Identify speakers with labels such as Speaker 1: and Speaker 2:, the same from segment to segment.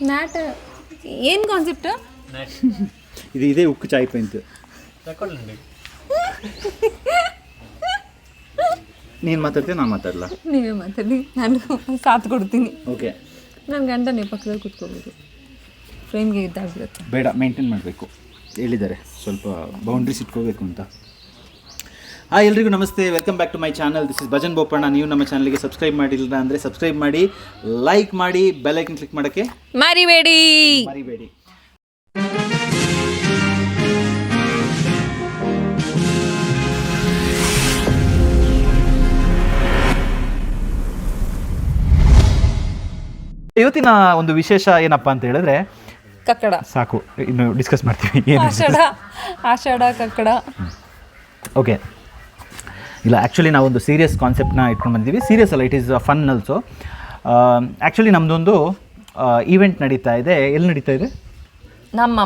Speaker 1: ನ್ಯಾಟ್ ಏನು ಕಾನ್ಸೆಪ್ಟ್?
Speaker 2: ಇದು ಇದೇ ಉಕ್ಕು ಚಾಯ್ ಪೈಂಟ್
Speaker 3: ತಗೊಳ್ಳಿ.
Speaker 2: ನೀನು ಮಾತಾಡ್ತೀನಿ, ನಾನು ಮಾತಾಡಲ್ಲ.
Speaker 1: ನೀವೇ ಮಾತಾಡಿ, ನಾನು ಸಾಥ್ ಕೊಡ್ತೀನಿ.
Speaker 2: ಓಕೆ.
Speaker 1: ನನ್ನ ಗಂಡ ನೀವು ಪಕ್ಕದಲ್ಲಿ ಕೂತ್ಕೋಬೋದು, ಫ್ರೇಮ್ಗೆ ಇದ್ದಾಗ್ಬಿಡುತ್ತೆ.
Speaker 2: ಬೇಡ, ಮೇಂಟೈನ್ ಮಾಡಬೇಕು ಹೇಳಿದ್ದಾರೆ, ಸ್ವಲ್ಪ ಬೌಂಡ್ರೀಸ್ ಇಟ್ಕೋಬೇಕು ಅಂತ. ಹಾಯ್ ಎಲ್ರಿಗೂ ನಮಸ್ತೆ, welcome back to my channel. This is Bhajan Bopanna. ನೀವು ನಮ್ಮ ಚಾನಲ್ಗೆ ಸಬ್ಸ್ಕ್ರೈಬ್ ಮಾಡಿಲ್ಲ ಅಂದರೆ ಸಬ್ಸ್ಕ್ರೈಬ್ ಮಾಡಿ, ಲೈಕ್ ಮಾಡಿ, ಬೆಲ್ ಐಕನ್ ಕ್ಲಿಕ್ ಮಾಡೋಕ್ಕೆ
Speaker 1: ಮರಿಬೇಡಿ.
Speaker 2: ಇವತ್ತಿನ ಒಂದು ವಿಶೇಷ ಏನಪ್ಪ ಅಂತ ಹೇಳಿದ್ರೆ,
Speaker 1: ಕಕ್ಕಡ
Speaker 2: ಸಾಕು, ಇನ್ನು ಡಿಸ್ಕಸ್ ಮಾಡ್ತೀವಿ. ಏನು
Speaker 1: ಆಷಾಢ ಕಕ್ಕಡ.
Speaker 2: ಓಕೆ, ಇಲ್ಲ ಆ್ಯಕ್ಚುಲಿ ನಾವೊಂದು ಸೀರಿಯಸ್ ಕಾನ್ಸೆಪ್ಟ್ನ ಇಟ್ಕೊಂಡು ಬಂದಿದ್ದೀವಿ. ಸೀರಿಯಸ್ ಅಲ್ಲ, it is fun also. Actually ನಮ್ಮದೊಂದು ಈವೆಂಟ್ ನಡೀತಾ ಇದೆ. ಎಲ್ಲಿ ನಡೀತಾ ಇದೆ? ನಮ್ಮ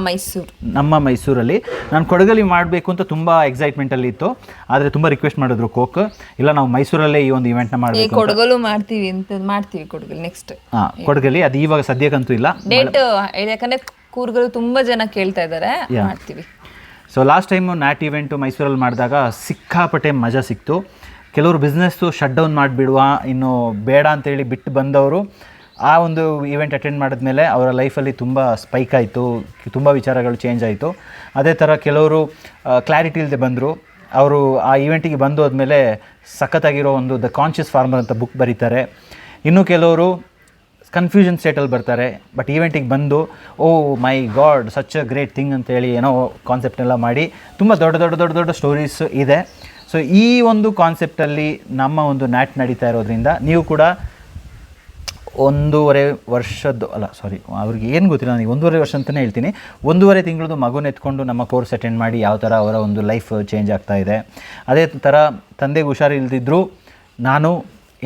Speaker 2: ಮೈಸೂರಲ್ಲಿ. ನಾನು ಕೊಡಗಲ್ಲಿ ಮಾಡಬೇಕು ಅಂತ ತುಂಬ ಎಕ್ಸೈಟ್ಮೆಂಟಲ್ಲಿ ಇತ್ತು, ಆದರೆ ತುಂಬ ರಿಕ್ವೆಸ್ಟ್ ಮಾಡಿದ್ರು ಕೋಕ್, ಇಲ್ಲ ನಾವು ಮೈಸೂರಲ್ಲೇ ಈ ಒಂದು ಇವೆಂಟ್ನ ಮಾಡಬೇಕು.
Speaker 1: ಕೊಡಗಲು ಮಾಡ್ತೀವಿ ಅಂತ ಮಾಡ್ತೀವಿ, ಕೊಡಗಲ್ಲಿ ನೆಕ್ಸ್ಟ್.
Speaker 2: ಕೊಡಗಲ್ಲಿ ಅದು ಇವಾಗ ಸದ್ಯಕ್ಕಂತೂ ಇಲ್ಲ
Speaker 1: ಡೇಟ್, ಯಾಕಂದರೆ ಕೂರ್ಗಲು ತುಂಬ ಜನ ಕೇಳ್ತಾ ಇದ್ದಾರೆ, ಮಾಡ್ತೀವಿ.
Speaker 2: ಸೊ ಲಾಸ್ಟ್ ಟೈಮು ನ್ಯಾಟ್ ಇವೆಂಟು ಮೈಸೂರಲ್ಲಿ ಮಾಡಿದಾಗ ಸಿಕ್ಕಾಪಟ್ಟೆ ಮಜಾ ಸಿಕ್ತು. ಕೆಲವರು ಬಿಸ್ನೆಸ್ಸು ಶಟ್ ಡೌನ್ ಮಾಡಿಬಿಡುವ, ಇನ್ನು ಬೇಡ ಅಂತೇಳಿ ಬಿಟ್ಟು ಬಂದವರು ಆ ಒಂದು ಈವೆಂಟ್ ಅಟೆಂಡ್ ಮಾಡಿದ್ಮೇಲೆ ಅವರ ಲೈಫಲ್ಲಿ ತುಂಬ ಸ್ಪೈಕ್ ಆಯಿತು, ತುಂಬ ವಿಚಾರಗಳು ಚೇಂಜ್ ಆಯಿತು. ಅದೇ ಥರ ಕೆಲವರು ಕ್ಲಾರಿಟಿ ಇಲ್ಲದೆ ಬಂದರು. ಅವರು ಆ ಈವೆಂಟಿಗೆ ಬಂದು ಹೋದ್ಮೇಲೆ ಸಖತ್ತಾಗಿರೋ ಒಂದು ದ ಕಾನ್ಷಿಯಸ್ ಫಾರ್ಮರ್ ಅಂತ ಬುಕ್ ಬರೀತಾರೆ. ಇನ್ನು ಕೆಲವರು ಕನ್ಫ್ಯೂಷನ್ ಸ್ಟೇಟಲ್ಲಿ ಬರ್ತಾರೆ, ಬಟ್ ಈವೆಂಟಿಗೆ ಬಂದು oh my God such a great thing ಅಂತೇಳಿ ಏನೋ ಕಾನ್ಸೆಪ್ಟೆಲ್ಲ ಮಾಡಿ ತುಂಬ ದೊಡ್ಡ ಸ್ಟೋರೀಸ್ ಇದೆ. ಸೊ ಈ ಒಂದು ಕಾನ್ಸೆಪ್ಟಲ್ಲಿ ನಮ್ಮ ಒಂದು ನ್ಯಾಟ್ ನಡೀತಾ ಇರೋದ್ರಿಂದ ನೀವು ಕೂಡ 1.5 ವರ್ಷದ್ದು ಅವ್ರಿಗೆ ಏನು ಗೊತ್ತಿಲ್ಲ, ನನಗೆ 1.5 ವರ್ಷ ಅಂತಲೇ ಹೇಳ್ತೀನಿ, 1.5 ತಿಂಗಳದ್ದು ಮಗುನ ಎತ್ಕೊಂಡು ನಮ್ಮ ಕೋರ್ಸ್ ಅಟೆಂಡ್ ಮಾಡಿ ಯಾವ ಥರ ಅವರ ಒಂದು ಲೈಫ್ ಚೇಂಜ್ ಆಗ್ತಾ ಇದೆ. ಅದೇ ಥರ ತಂದೆಗೆ ಹುಷಾರಿಲ್ದಿದ್ದರೂ ನಾನು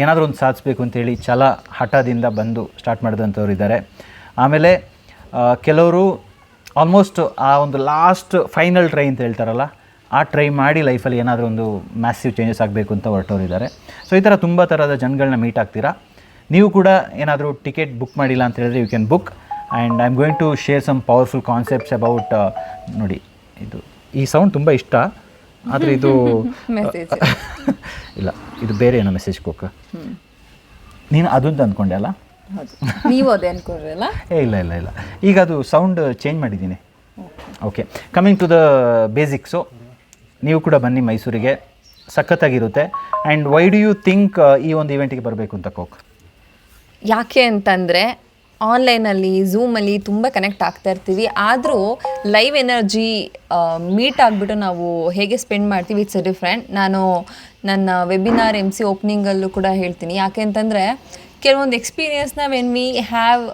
Speaker 2: ಏನಾದರೂ ಒಂದು ಸಾಧಿಸ್ಬೇಕು ಅಂತೇಳಿ ಛಲ ಹಠದಿಂದ ಬಂದು ಸ್ಟಾರ್ಟ್ ಮಾಡಿದಂಥವ್ರು ಇದ್ದಾರೆ. ಆಮೇಲೆ ಕೆಲವರು ಆಲ್ಮೋಸ್ಟ್ ಆ ಒಂದು ಲಾಸ್ಟ್ ಫೈನಲ್ ಟ್ರೈ ಅಂತ ಹೇಳ್ತಾರಲ್ಲ, ಆ ಟ್ರೈ ಮಾಡಿ ಲೈಫಲ್ಲಿ ಏನಾದರೂ ಒಂದು ಮ್ಯಾಸಿವ್ ಚೇಂಜಸ್ ಆಗಬೇಕು ಅಂತ ಹೊರಟವ್ರು ಇದ್ದಾರೆ. ಸೊ ಈ ಥರ ತುಂಬ ಥರದ ಜನಗಳನ್ನ ಮೀಟ್ ಆಗ್ತೀರಾ. ನೀವು ಕೂಡ ಏನಾದರೂ ಟಿಕೆಟ್ ಬುಕ್ ಮಾಡಿಲ್ಲ ಅಂತ ಹೇಳಿದ್ರೆ you can book, and I am going to share some powerful concepts about. ನೋಡಿ, ಈ ಸೌಂಡ್ ತುಂಬ ಇಷ್ಟ, ಆದರೆ ಇದು ಇಲ್ಲ, ಇದು ಬೇರೆ ಏನೋ ಮೆಸೇಜ್ ಕೋಕ. ನೀನು ಅದಂತ ಅಂದ್ಕೊಂಡೆ ಅಲ್ಲ?
Speaker 1: ನೀವು ಅದೇ ಅನ್ಕೊಂಡ್ರಲ್ಲ?
Speaker 2: ಇಲ್ಲ, ಈಗ ಅದು ಸೌಂಡ್ ಚೇಂಜ್ ಮಾಡಿದ್ದೀನಿ. Okay, coming to the basics. ನೀವು ಕೂಡ ಬನ್ನಿ ಮೈಸೂರಿಗೆ, ಸಖತ್ತಾಗಿರುತ್ತೆ. And why do you think ಈ ಒಂದು ಇವೆಂಟಿಗೆ ಬರಬೇಕು ಅಂತ ಕೋಕ್?
Speaker 1: ಯಾಕೆ ಅಂತಂದರೆ ಆನ್ಲೈನಲ್ಲಿ ಝೂಮಲ್ಲಿ ತುಂಬ ಕನೆಕ್ಟ್ ಆಗ್ತಾ ಇರ್ತೀವಿ, ಆದರೂ ಲೈವ್ ಎನರ್ಜಿ ಮೀಟ್ ಆಗಿಬಿಟ್ಟು ನಾವು ಹೇಗೆ ಸ್ಪೆಂಡ್ ಮಾಡ್ತೀವಿ ಇಟ್ಸ್ ಡಿಫ್ರೆಂಟ್. ನಾನು ನನ್ನ ವೆಬಿನಾರ್ MC ಓಪನಿಂಗಲ್ಲೂ ಕೂಡ ಹೇಳ್ತೀನಿ, ಯಾಕೆ ಅಂತಂದರೆ ಕೆಲವೊಂದು ಎಕ್ಸ್ಪೀರಿಯನ್ಸ್ನ ವೆನ್ ವಿ ಹ್ಯಾವ್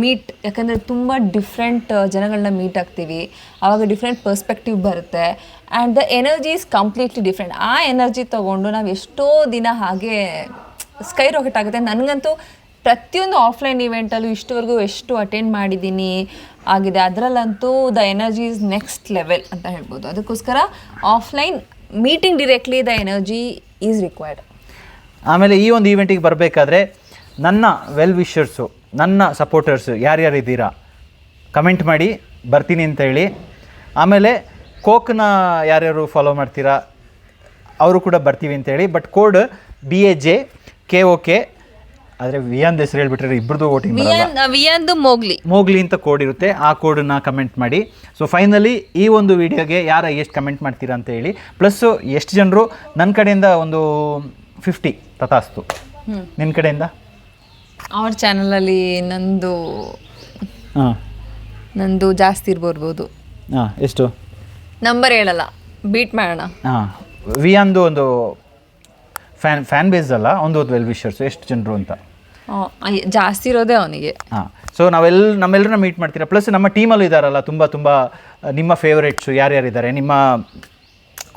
Speaker 1: ಮೀಟ್, ಯಾಕಂದರೆ ತುಂಬ ಡಿಫ್ರೆಂಟ್ ಜನಗಳನ್ನ ಮೀಟ್ ಆಗ್ತೀವಿ, ಆವಾಗ ಡಿಫ್ರೆಂಟ್ ಪರ್ಸ್ಪೆಕ್ಟಿವ್ ಬರುತ್ತೆ, and the energy is completely different. ಆ ಎನರ್ಜಿ ತೊಗೊಂಡು ನಾವು ಎಷ್ಟೋ ದಿನ ಹಾಗೆ ಸ್ಕೈ ರಾಕೆಟ್ ಆಗುತ್ತೆ. ನನಗಂತೂ ಪ್ರತಿಯೊಂದು ಆಫ್ಲೈನ್ ಇವೆಂಟಲ್ಲೂ ಇಷ್ಟವರೆಗೂ ಎಷ್ಟು ಅಟೆಂಡ್ ಮಾಡಿದ್ದೀನಿ ಆಗಿದೆ, ಅದರಲ್ಲಂತೂ the energy is next level ಅಂತ ಹೇಳ್ಬೋದು. ಅದಕ್ಕೋಸ್ಕರ offline meeting directly the energy is required.
Speaker 2: ಆಮೇಲೆ ಈ ಒಂದು ಈವೆಂಟಿಗೆ ಬರಬೇಕಾದ್ರೆ ನನ್ನ ವೆಲ್ ವಿಷರ್ಸು, ನನ್ನ ಸಪೋರ್ಟರ್ಸು ಯಾರ್ಯಾರಿದ್ದೀರಾ ಕಮೆಂಟ್ ಮಾಡಿ ಬರ್ತೀನಿ ಅಂತ ಹೇಳಿ. ಆಮೇಲೆ ಕೋಕ್ನ ಯಾರ್ಯಾರು ಫಾಲೋ ಮಾಡ್ತೀರಾ ಅವರು ಕೂಡ ಬರ್ತೀವಿ ಅಂತೇಳಿ. ಬಟ್ ಕೋಡ್ BAJ KOK, ಆದರೆ ವಿಯಾನ್ ಹೆಸರು ಹೇಳ್ಬಿಟ್ರೆ ಇಬ್ಬರದು ವೋಟಿಂಗ್
Speaker 1: ವಿಯಾಂದು ಮೋಗ್ಲಿ
Speaker 2: ಅಂತ ಕೋಡ್ ಇರುತ್ತೆ, ಆ ಕೋಡನ್ನ ಕಮೆಂಟ್ ಮಾಡಿ. ಸೊ ಫೈನಲಿ ಈ ಒಂದು ವಿಡಿಯೋಗೆ ಯಾರು ಎಷ್ಟು ಕಮೆಂಟ್ ಮಾಡ್ತೀರಾ ಅಂತ ಹೇಳಿ, ಪ್ಲಸ್ಸು ಎಷ್ಟು ಜನರು ನನ್ನ ಕಡೆಯಿಂದ ಒಂದು 50 ತಥಾಸ್ತು, ನಿನ್ನ ಕಡೆಯಿಂದ
Speaker 1: ಅವ್ರ ಚಾನಲಲ್ಲಿ ನಂದು ಜಾಸ್ತಿ ಇರ್ಬೋದು.
Speaker 2: ಎಷ್ಟು
Speaker 1: ನಂಬರ್ ಹೇಳಲ್ಲ, ಬೀಟ್ ಮಾಡೋಣ.
Speaker 2: ವಿಯಾಂದು ಒಂದು ಫ್ಯಾನ್ ಬೇಸ್ ಅಲ್ಲ, ಒಂದು ವೆಲ್ ವಿಷರ್ಸ್ ಎಷ್ಟು ಜನರು ಅಂತ
Speaker 1: ಜಾಸ್ತಿ ಇರೋದೇ ಅವನಿಗೆ.
Speaker 2: ಸೊ ನಮ್ಮೆಲ್ಲರನ್ನ ಮೀಟ್ ಮಾಡ್ತೀರಾ. ಪ್ಲಸ್ ನಮ್ಮ ಟೀಮಲ್ಲೂ ಇದ್ದಾರಲ್ಲ ತುಂಬ ನಿಮ್ಮ ಫೇವ್ರೇಟ್ಸು ಯಾರ್ಯಾರಿದ್ದಾರೆ, ನಿಮ್ಮ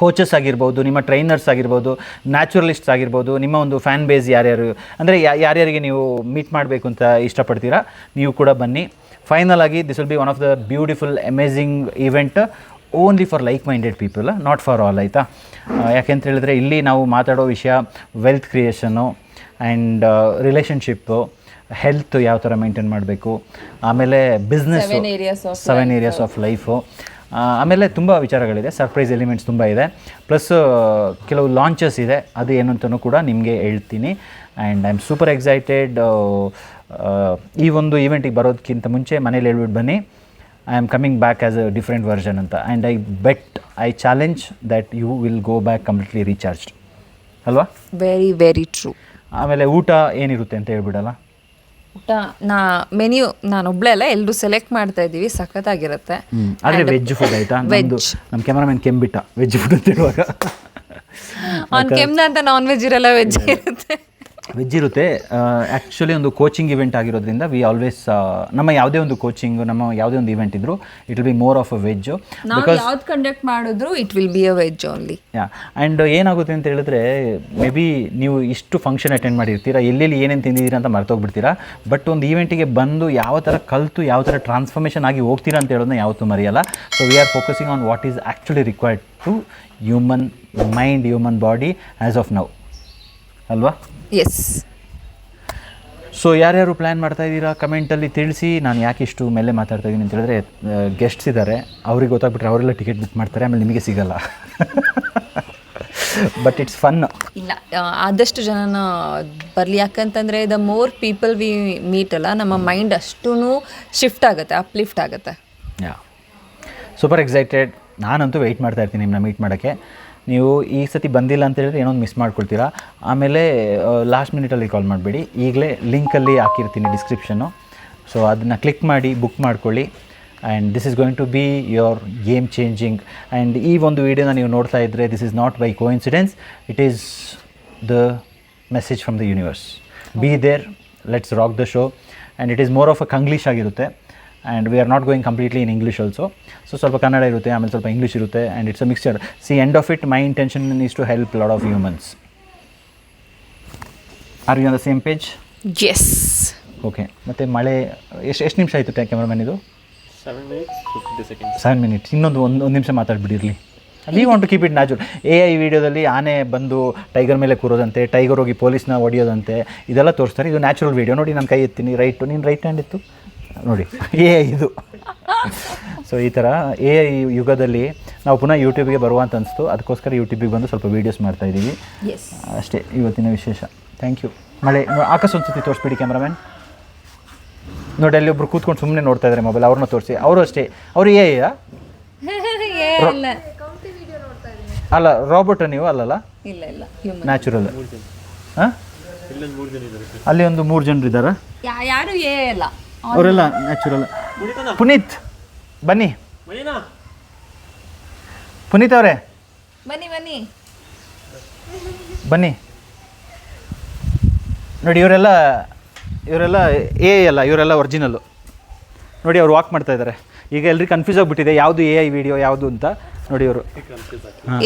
Speaker 2: ಕೋಚಸ್ ಆಗಿರ್ಬೋದು, ನಿಮ್ಮ ಟ್ರೈನರ್ಸ್ ಆಗಿರ್ಬೋದು, ನ್ಯಾಚುರಲಿಸ್ಟ್ಸ್ ಆಗಿರ್ಬೋದು, ನಿಮ್ಮ ಒಂದು ಫ್ಯಾನ್ ಬೇಸ್ ಯಾರ್ಯಾರು ಅಂದರೆ ಯಾರ್ಯಾರಿಗೆ ನೀವು ಮೀಟ್ ಮಾಡಬೇಕು ಅಂತ ಇಷ್ಟಪಡ್ತೀರಾ ನೀವು ಕೂಡ ಬನ್ನಿ. ಫೈನಲ್ ಆಗಿ this will be one of the beautiful amazing event only for like minded people, not for all, ಆಯಿತಾ? ಯಾಕೆಂತ ಹೇಳಿದ್ರೆ ಇಲ್ಲಿ ನಾವು ಮಾತಾಡೋ ವಿಷಯ wealth creation and relationship, health ಯಾವ ಥರ ಮೇಂಟೈನ್ ಮಾಡಬೇಕು, ಆಮೇಲೆ ಬಿಸ್ನೆಸ್ 7 ಏರಿಯಾಸ್ ಆಫ್ ಲೈಫು, ಆಮೇಲೆ ತುಂಬ ವಿಚಾರಗಳಿದೆ, ಸರ್ಪ್ರೈಸ್ ಎಲಿಮೆಂಟ್ಸ್ ತುಂಬ ಇದೆ, ಪ್ಲಸ್ ಕೆಲವು ಲಾಂಚಸ್ ಇದೆ, ಅದು ಏನು ಅಂತಲೂ ಕೂಡ ನಿಮಗೆ ಹೇಳ್ತೀನಿ. And I am super excited. ಈ ಒಂದು ಈವೆಂಟಿಗೆ ಬರೋದಕ್ಕಿಂತ ಮುಂಚೆ ಮನೇಲಿ ಹೇಳ್ಬಿಟ್ಟು ಬನ್ನಿ, I am coming back as a different version ಅಂತ. And I challenge that you will go back completely recharged ಅಲ್ವಾ?
Speaker 1: Very very true.
Speaker 2: ಆಮೇಲೆ ಊಟ ಏನಿರುತ್ತೆ ಅಂತ ಹೇಳ್ಬಿಡಲ್ಲ.
Speaker 1: ಊಟ ಮೆನ್ಯೂ ನಾನೊಬ್ಳೆ ಅಲ್ಲ, ಎಲ್ಲರೂ ಸೆಲೆಕ್ಟ್ ಮಾಡ್ತಾ ಇದ್ದೀವಿ, ಸಖತ್ತಾಗಿರುತ್ತೆ.
Speaker 2: ಆದರೆ ವೆಜ್ ಫುಡ್ ಆಯಿತಾ? ನಮ್ಮ ಕ್ಯಾಮ್ರಾಮನ್ ಕೆಂಬಿಟ್ಟ ವೆಜ್ ಫುಡ್ ಅಂತ ಹೇಳುವಾಗ.
Speaker 1: ಅವ್ನು ಕೆಮ್ದ ಅಂತ ನಾನ್ ವೆಜ್ ಇರಲ್ಲ, ವೆಜ್ ಇರುತ್ತೆ.
Speaker 2: ವೆಜ್ ಇರುತ್ತೆ. ಆ್ಯಕ್ಚುಲಿ ಒಂದು ಕೋಚಿಂಗ್ ಇವೆಂಟ್ ಆಗಿರೋದ್ರಿಂದ ವಿ ಆಲ್ವೇಸ್ ನಮ್ಮ ಯಾವುದೇ ಒಂದು ಕೋಚಿಂಗ್, ನಮ್ಮ ಯಾವುದೇ ಒಂದು ಇವೆಂಟ್ ಇದ್ದರೂ it will be more of a veg.
Speaker 1: ನಾವು ಯಾವ್ದು ಕಂಡಕ್ಟ್ ಮಾಡಿದ್ರು it will be a veg only.
Speaker 2: Yeah, and ಏನಾಗುತ್ತೆ ಅಂತ ಹೇಳಿದ್ರೆ, ಮೇ ಬಿ ನೀವು ಇಷ್ಟು ಫಂಕ್ಷನ್ ಅಟೆಂಡ್ ಮಾಡಿರ್ತೀರಾ, ಎಲ್ಲೆಲ್ಲಿ ಏನೇನು ತಿಂದಿದ್ದೀರಾ ಅಂತ ಮರ್ತೋಗ್ಬಿಡ್ತೀರಾ. ಬಟ್ ಒಂದು ಈವೆಂಟಿಗೆ ಬಂದು ಯಾವ ಥರ ಕಲಿತು ಯಾವ ಥರ ಟ್ರಾನ್ಸ್ಫಾರ್ಮೇಷನ್ ಆಗಿ ಹೋಗ್ತೀರಾ ಅಂತ ಹೇಳೋದನ್ನ ಯಾವತ್ತೂ ಮರೆಯಲ್ಲ. So we are focusing on what is actually required to human mind, human body as of now ಅಲ್ವಾ?
Speaker 1: ಎಸ್.
Speaker 2: ಸೊ ಯಾರ್ಯಾರು ಪ್ಲ್ಯಾನ್ ಮಾಡ್ತಾ ಇದ್ದೀರಾ ಕಮೆಂಟಲ್ಲಿ ತಿಳಿಸಿ. ನಾನು ಯಾಕೆ ಇಷ್ಟು ಮೇಲೆ ಮಾತಾಡ್ತಾ ಇದ್ದೀನಿ ಅಂತ ಹೇಳಿದ್ರೆ, ಗೆಸ್ಟ್ಸ್ ಇದ್ದಾರೆ, ಅವ್ರಿಗೆ ಗೊತ್ತಾಗ್ಬಿಟ್ರೆ ಅವರೆಲ್ಲ ಟಿಕೆಟ್ ಬುಕ್ ಮಾಡ್ತಾರೆ, ಆಮೇಲೆ ನಿಮಗೆ ಸಿಗಲ್ಲ. But it's fun. ಇಲ್ಲ,
Speaker 1: ಆದಷ್ಟು ಜನನ ಬರಲಿ, ಯಾಕಂತಂದರೆ the more people we meet ಅಲ್ಲ, ನಮ್ಮ ಮೈಂಡ್ ಅಷ್ಟೂ ಶಿಫ್ಟ್ ಆಗುತ್ತೆ, ಅಪ್ಲಿಫ್ಟ್ ಆಗುತ್ತೆ.
Speaker 2: ಯಾ, ಸೂಪರ್ ಎಕ್ಸೈಟೆಡ್. ನಾನಂತೂ ವೆಯ್ಟ್ ಮಾಡ್ತಾ ಇರ್ತೀನಿ ನಿಮ್ಮನ್ನ ಮೀಟ್ ಮಾಡೋಕ್ಕೆ. ನೀವು ಈ ಸತಿ ಬಂದಿಲ್ಲ ಅಂತ ಹೇಳಿದ್ರೆ ಏನೊಂದು ಮಿಸ್ ಮಾಡ್ಕೊಳ್ತೀರಾ. ಆಮೇಲೆ ಲಾಸ್ಟ್ ಮಿನಿಟಲ್ಲಿ ಕಾಲ್ ಮಾಡಬೇಡಿ, ಈಗಲೇ ಲಿಂಕಲ್ಲಿ ಹಾಕಿರ್ತೀನಿ ಡಿಸ್ಕ್ರಿಪ್ಷನ್ನು. ಸೊ ಅದನ್ನು ಕ್ಲಿಕ್ ಮಾಡಿ ಬುಕ್ ಮಾಡ್ಕೊಳ್ಳಿ. And this is going to be your game changing. And ಈ ಒಂದು ವಿಡಿಯೋನ ನೀವು ನೋಡ್ತಾ ಇದ್ದರೆ, this is not by coincidence, it is the message from the universe. Be there, let's rock the show. And it is more of a Kanglish ಆಗಿರುತ್ತೆ. And we are not going completely in English also. So ಸ್ವಲ್ಪ ಕನ್ನಡ ಇರುತ್ತೆ, ಆಮೇಲೆ ಸ್ವಲ್ಪ English ಇರುತ್ತೆ, and it's a mixture. See, end of it my intention is to help lot of humans. Are you on the same page?
Speaker 1: Yes.
Speaker 2: Okay. ಮತ್ತು ಮಳೆ ಎಷ್ಟು ನಿಮಿಷ ಆಯಿತು ಕ್ಯಾಮ್ರಾಮನ್ ಇದು?
Speaker 3: 7 minutes 50 seconds.
Speaker 2: 7 minutes. ಇನ್ನೊಂದು ಒಂದು ನಿಮಿಷ ಮಾತಾಡ್ಬಿಟ್ಟಿರಲಿ. We want to keep it natural. AI ವಿಡಿಯೋದಲ್ಲಿ ಆನೆ ಬಂದು ಟೈಗರ್ ಮೇಲೆ ಕೂರೋದಂತೆ, ಟೈಗರ್ ಹೋಗಿ ಪೊಲೀಸ್ನ ಹೊಡೆಯೋದಂತೆ, ಇದೆಲ್ಲ ತೋರಿಸ್ತಾರೆ. ಇದು ನ್ಯಾಚುರಲ್ ವೀಡಿಯೋ. ನೋಡಿ, ನಾನು ಕೈ ಎತ್ತೀನಿ, ರೈಟು, ನೀನು ರೈಟ್ ಹ್ಯಾಂಡ್ ಇತ್ತು ನೋಡಿ, AI ಇದು. ಸೊ ಈ ಥರ AI ಯುಗದಲ್ಲಿ ನಾವು ಪುನಃ ಯೂಟ್ಯೂಬಿಗೆ ಬರುವಂತ ಅನಿಸ್ತು, ಅದಕ್ಕೋಸ್ಕರ ಯೂಟ್ಯೂಬಿಗೆ ಬಂದು ಸ್ವಲ್ಪ ವೀಡಿಯೋಸ್ ಮಾಡ್ತಾಯಿದ್ದೀವಿ. ಅಷ್ಟೇ ಇವತ್ತಿನ ವಿಶೇಷ. Thank you. ಮಳೆ ಆಕಾಶ ಒಂದ್ಸತಿ ತೋರಿಸ್ಬಿಡಿ ಕ್ಯಾಮ್ರಾಮ್ಯಾನ್. ನೋಡಿ, ಅಲ್ಲಿ ಒಬ್ರು ಕೂತ್ಕೊಂಡು ಸುಮ್ಮನೆ ನೋಡ್ತಾ ಇದ್ದಾರೆ ಮೊಬೈಲ್, ಅವ್ರನ್ನ ತೋರಿಸಿ. ಅವರು ಅಷ್ಟೇ, ಅವರು AI ಅಲ್ಲ, ರಾಬೋಟ ನೀವು ಅಲ್ಲಲ್ಲ?
Speaker 1: ಇಲ್ಲ ಇಲ್ಲ,
Speaker 2: ನ್ಯಾಚುರಲ್. ಹಾಂ, ಅಲ್ಲಿ ಒಂದು 3 ಜನರು ಇದ್ದಾರಾ?
Speaker 1: ಯಾರು ಇಲ್ಲ,
Speaker 2: ಅವರೆಲ್ಲ ನ್ಯಾಚುರಲ್. ಪುನೀತ್ ಬನ್ನಿ, ಪುನೀತ್ ಅವರೇ
Speaker 1: ಬನ್ನಿ ಬನ್ನಿ
Speaker 2: ಬನ್ನಿ. ನೋಡಿ, ಇವರೆಲ್ಲ AI ಅಲ್ಲ, ಇವರೆಲ್ಲ ಒರಿಜಿನಲ್ಲು. ನೋಡಿ, ಅವ್ರು ವಾಕ್ ಮಾಡ್ತಾ ಇದ್ದಾರೆ. ಈಗ ಎಲ್ರಿಗೂ ಕನ್ಫ್ಯೂಸ್ ಆಗಿಬಿಟ್ಟಿದೆ ಯಾವುದು AI ವಿಡಿಯೋ ಯಾವುದು ಅಂತ. ನೋಡಿ, ಇವರು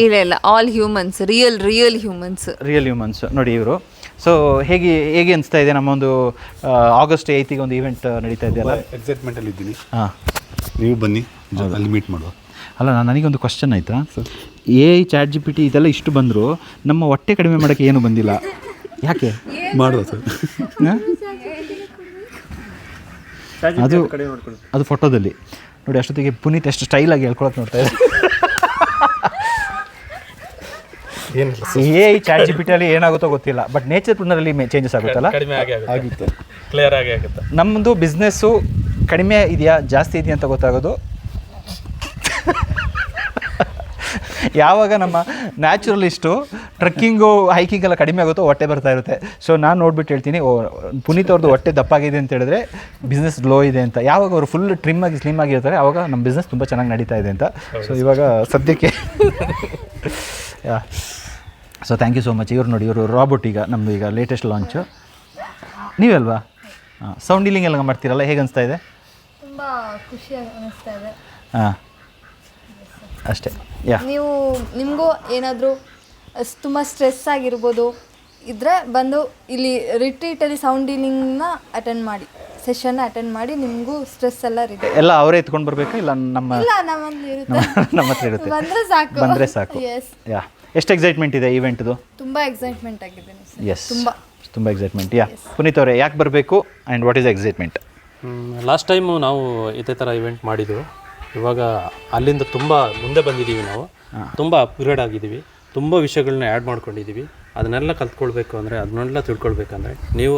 Speaker 1: ಇಲ್ಲ ಇಲ್ಲ, ಆಲ್ ಹ್ಯೂಮನ್ಸ್, ರಿಯಲ್ ಹ್ಯೂಮನ್ಸ್. ನೋಡಿ ಇವರು. ಸೊ ಹೇಗೆ ಅನಿಸ್ತಾ ಇದೆ? ನಮ್ಮ ಒಂದು ಆಗಸ್ಟ್ 8ಗೆ ಒಂದು ಈವೆಂಟ್ ನಡೀತಾ ಇದೆಯಲ್ಲ,
Speaker 3: ಎಕ್ಸೈಟ್ಮೆಂಟಲ್ಲಿ ಇದ್ದೀನಿ.
Speaker 2: ಹಾಂ,
Speaker 3: ನೀವು ಬನ್ನಿ, ಅಲ್ಲಿ ಮೀಟ್ ಮಾಡುವ.
Speaker 2: ಅಲ್ಲ, ನನಗೊಂದು ಕ್ವಶನ್ ಆಯಿತಾ, AI ChatGPT ಇದೆಲ್ಲ ಇಷ್ಟು ಬಂದರೂ ನಮ್ಮ ಹೊಟ್ಟೆ ಕಡಿಮೆ ಮಾಡೋಕ್ಕೆ ಏನು ಬಂದಿಲ್ಲ, ಯಾಕೆ?
Speaker 3: ಮಾಡುವ ಸರ್.
Speaker 2: ಅದು ಫೋಟೋದಲ್ಲಿ ನೋಡಿ. ಅಷ್ಟೊತ್ತಿಗೆ ಪುನೀತ್ ಎಷ್ಟು ಸ್ಟೈಲಾಗಿ ಹೇಳ್ಕೊಳಕ್ಕೆ ನೋಡ್ತಾ ಇದೆ. AI ChatGPT ಅಲ್ಲಿ ಏನಾಗುತ್ತೋ ಗೊತ್ತಿಲ್ಲ, ಬಟ್ ನೇಚರ್ ಪ್ರಿನರಲ್ಲಿ ಚೇಂಜಸ್ ಆಗುತ್ತಲ್ಲ,
Speaker 3: ಆಗಿತ್ತು, ಕ್ಲಿಯರ್ ಆಗುತ್ತೆ.
Speaker 2: ನಮ್ಮದು ಬಿಸ್ನೆಸ್ಸು ಕಡಿಮೆ ಇದೆಯಾ ಜಾಸ್ತಿ ಇದೆಯಾ ಅಂತ ಗೊತ್ತಾಗೋದು ಯಾವಾಗ ನಮ್ಮ ನ್ಯಾಚುರಲಿಸ್ಟು ಟ್ರಕ್ಕಿಂಗು ಹೈಕಿಂಗ್ ಎಲ್ಲ ಕಡಿಮೆ ಆಗುತ್ತೋ ಹೊಟ್ಟೆ ಬರ್ತಾ ಇರುತ್ತೆ. ಸೊ ನಾನು ನೋಡ್ಬಿಟ್ಟು ಹೇಳ್ತೀನಿ, ಪುನೀತ್ ಅವ್ರದ್ದು ಹೊಟ್ಟೆ ದಪ್ಪಾಗಿದೆ ಅಂತ ಹೇಳಿದ್ರೆ ಬಿಸ್ನೆಸ್ ಗ್ಲೋ ಇದೆ ಅಂತ. ಯಾವಾಗ ಅವರು ಫುಲ್ ಸ್ಲಿಮ್ ಆಗಿರ್ತಾರೆ, ಆವಾಗ ನಮ್ಮ ಬಿಸ್ನೆಸ್ ತುಂಬ ಚೆನ್ನಾಗಿ ನಡೀತಾ ಇದೆ ಅಂತ. ಸೊ ಇವಾಗ ಸದ್ಯಕ್ಕೆ yeah. So thank you so much. ಇವ್ರು ನೋಡಿ, ಇವರು ರಾಬೋಟ್, ಈಗ ನಮ್ಮದು ಈಗ ಲೇಟೆಸ್ಟ್ ಲಾಂಚು. ನೀವಲ್ವಾ? ಹಾಂ, ಸೌಂಡ್ ಡೀಲಿಂಗ್ ಎಲ್ಲ ಮಾಡ್ತೀರಲ್ಲ, ಹೇಗೆ ಅನಿಸ್ತಾ ಇದೆ?
Speaker 4: ತುಂಬ ಖುಷಿ ಅನ್ನಿಸ್ತಾ ಇದೆ.
Speaker 2: ಹಾಂ, ಅಷ್ಟೇ. ಯಾ,
Speaker 4: ನಿಮಗೂ ಏನಾದರೂ ತುಂಬ ಸ್ಟ್ರೆಸ್ ಆಗಿರ್ಬೋದು ಇದ್ದರೆ ಬಂದು ಇಲ್ಲಿ ರಿಟ್ರೀಟಲ್ಲಿ ಸೌಂಡ್ ಡೀಲಿಂಗ್ನ ಅಟೆಂಡ್ ಮಾಡಿ, ಸೆಷನ್ನ ಅಟೆಂಡ್ ಮಾಡಿ, ನಿಮಗೂ ಸ್ಟ್ರೆಸ್ ಎಲ್ಲ
Speaker 2: ಅವರೇ ಎತ್ಕೊಂಡು ಬರಬೇಕಾ ಇಲ್ಲ ನಮ್ಮ ಹತ್ರ ಇರುತ್ತೆ? ಬಂದರೆ ಸಾಕು.
Speaker 4: ಎಸ್.
Speaker 2: ಯಾ, ಎಷ್ಟು ಎಕ್ಸೈಟ್ಮೆಂಟ್ ಇದೆ ಈವೆಂಟ್ದು?
Speaker 4: ತುಂಬ ಎಕ್ಸೈಟ್ಮೆಂಟ್ ಆಗಿದ್ದೀನಿ
Speaker 2: ಎಸ್,
Speaker 4: ತುಂಬ.
Speaker 2: ತುಂಬ ಎಕ್ಸೈಟ್ಮೆಂಟ್. ಯಾ ಪುನೀತ್ ಅವರೇ ಯಾಕೆ ಬರಬೇಕು and what is excitement?
Speaker 5: Last time ನಾವು ಇದೇ ಥರ ಇವೆಂಟ್ ಮಾಡಿದ್ದೆವು. ಇವಾಗ ಅಲ್ಲಿಂದ ತುಂಬ ಮುಂದೆ ಬಂದಿದ್ದೀವಿ, ನಾವು ತುಂಬ ಅಪ್ಗ್ರೇಡ್ ಆಗಿದ್ದೀವಿ, ತುಂಬ ವಿಷಯಗಳನ್ನ ಆ್ಯಡ್ ಮಾಡ್ಕೊಂಡಿದ್ದೀವಿ. ಅದನ್ನೆಲ್ಲ ಕಲ್ತ್ಕೊಳ್ಬೇಕು ಅಂದರೆ, ಅದನ್ನೆಲ್ಲ ತಿಳ್ಕೊಳ್ಬೇಕಂದ್ರೆ ನೀವು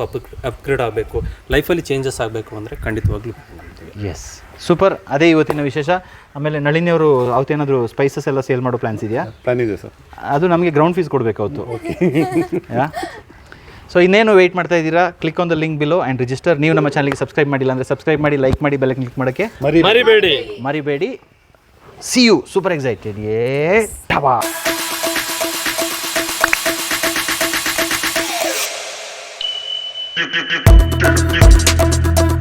Speaker 5: ಅಪ್ಗ್ರೇಡ್ ಆಗಬೇಕು, ಲೈಫಲ್ಲಿ ಚೇಂಜಸ್ ಆಗಬೇಕು ಅಂದರೆ ಖಂಡಿತವಾಗ್ಲೂ ನಂಬ್ತೀವಿ.
Speaker 2: S, super. ಅದೇ ಇವತ್ತಿನ ವಿಶೇಷ. ಆಮೇಲೆ ನಳಿನಿ ಅವರು ಅವತ್ತೇನಾದರೂ ಸ್ಪೈಸಸ್ ಎಲ್ಲ ಸೇಲ್ ಮಾಡೋ ಪ್ಲ್ಯಾನ್ಸ್ ಇದೆಯಾ?
Speaker 3: ಪ್ಲಾನ್ ಇದೆ ಸರ್.
Speaker 2: ಅದು ನಮಗೆ ಗ್ರೌಂಡ್ ಫೀಸ್ ಕೊಡಬೇಕು ಅವತ್ತು. ಸೊ ಇನ್ನೇನು ವೆಯ್ಟ್ ಮಾಡ್ತಾ ಇದ್ದೀರಾ? Click on the link below and register. ನೀವು ನಮ್ಮ ಚಾನಲ್ಗೆ ಸಬ್ಸ್ಕ್ರೈಬ್ ಮಾಡಿಲ್ಲ ಅಂದರೆ ಸಬ್ಸ್ಕ್ರೈಬ್ ಮಾಡಿ, ಲೈಕ್ ಮಾಡಿ, ಬೆಲ್ ಕ್ಲಿಕ್ ಮಾಡೋಕ್ಕೆ ಮರಿಬೇಡಿ. See you. Super excited. ಟವಾ.
Speaker 6: You